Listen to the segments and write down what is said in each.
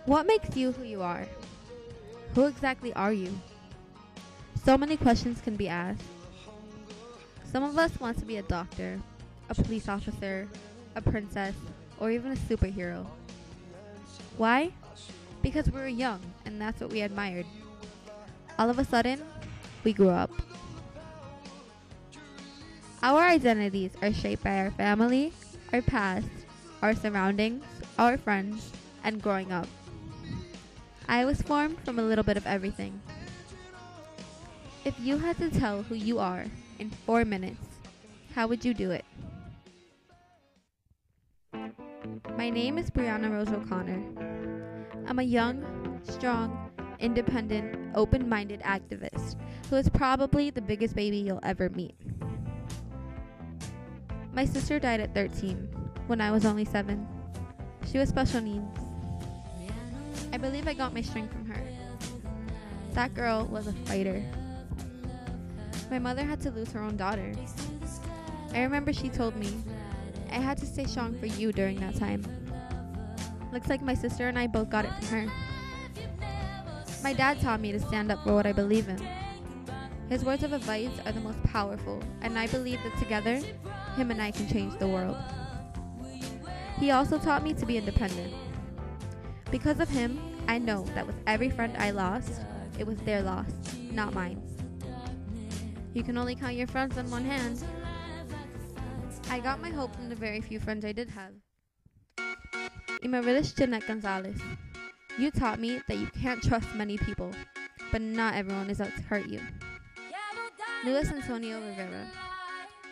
What makes you who you are? Who exactly are you? So many questions can be asked. Some of us want to be a doctor, a police officer, a princess, or even a superhero. Why? Because we were young and that's what we admired. All of a sudden, we grew up. Our identities are shaped by our family, our past, our surroundings, our friends, and growing up. I was formed from a little bit of everything. If you had to tell who you are in 4 minutes, how would you do it? My name is Brianna Rose O'Connor. I'm a young, strong, independent, open-minded activist who is probably the biggest baby you'll ever meet. My sister died at 13 when I was only 7. She was special needs. I believe I got my strength from her. That girl was a fighter. My mother had to lose her own daughter. I remember she told me, I had to stay strong for you during that time. Looks like my sister and I both got it from her. My dad taught me to stand up for what I believe in. His words of advice are the most powerful, and I believe that together, him and I can change the world. He also taught me to be independent. Because of him, I know that with every friend I lost, it was their loss, not mine. You can only count your friends on one hand. I got my hope from the very few friends I did have. Imarilis Jeanette Gonzalez, you taught me that you can't trust many people, but not everyone is out to hurt you. Luis Antonio Rivera,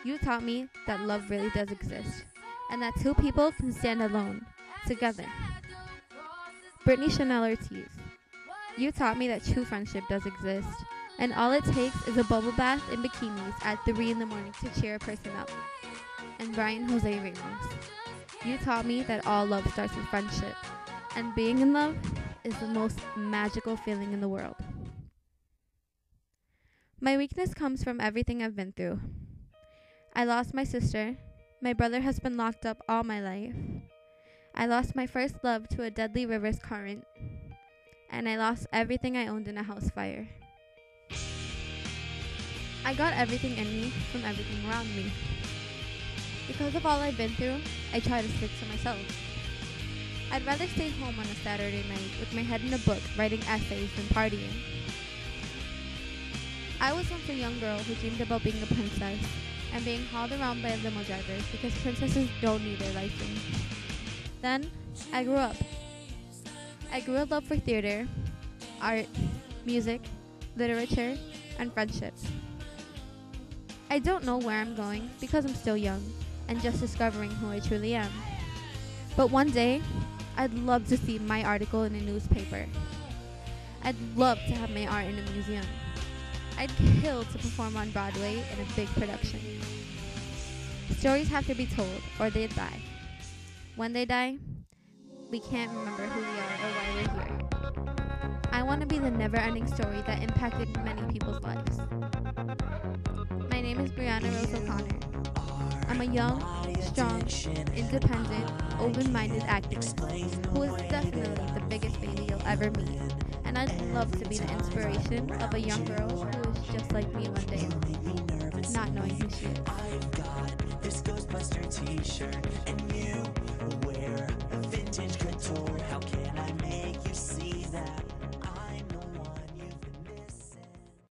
you taught me that love really does exist, and that two people can stand alone, together. Brittany Chanel Ortiz, you taught me that true friendship does exist, and all it takes is a bubble bath in bikinis at 3 in the morning to cheer a person up. And Brian Jose Ramos, you taught me that all love starts with friendship, and being in love is the most magical feeling in the world. My weakness comes from everything I've been through. I lost my sister. My brother has been locked up all my life. I lost my first love to a deadly river's current. And I lost everything I owned in a house fire. I got everything in me from everything around me. Because of all I've been through, I try to stick to myself. I'd rather stay home on a Saturday night with my head in a book writing essays than partying. I was once a young girl who dreamed about being a princess and being hauled around by limo drivers because princesses don't need their license. Then, I grew up. I grew a love for theater, art, music, literature, and friendships. I don't know where I'm going because I'm still young and just discovering who I truly am. But one day, I'd love to see my article in a newspaper. I'd love to have my art in a museum. I'd kill to perform on Broadway in a big production. Stories have to be told or they die. When they die, we can't remember who we are or why we're here. I want to be the never-ending story that impacted many people's lives. My name is Brianna Rose O'Connor. I'm a young, strong, independent, open-minded activist who is definitely the biggest baby you'll ever meet. And I'd love to be the inspiration of a young girl who is just like me one day, not knowing who she is. I've got this Ghostbuster t-shirt, and you wear a vintage couture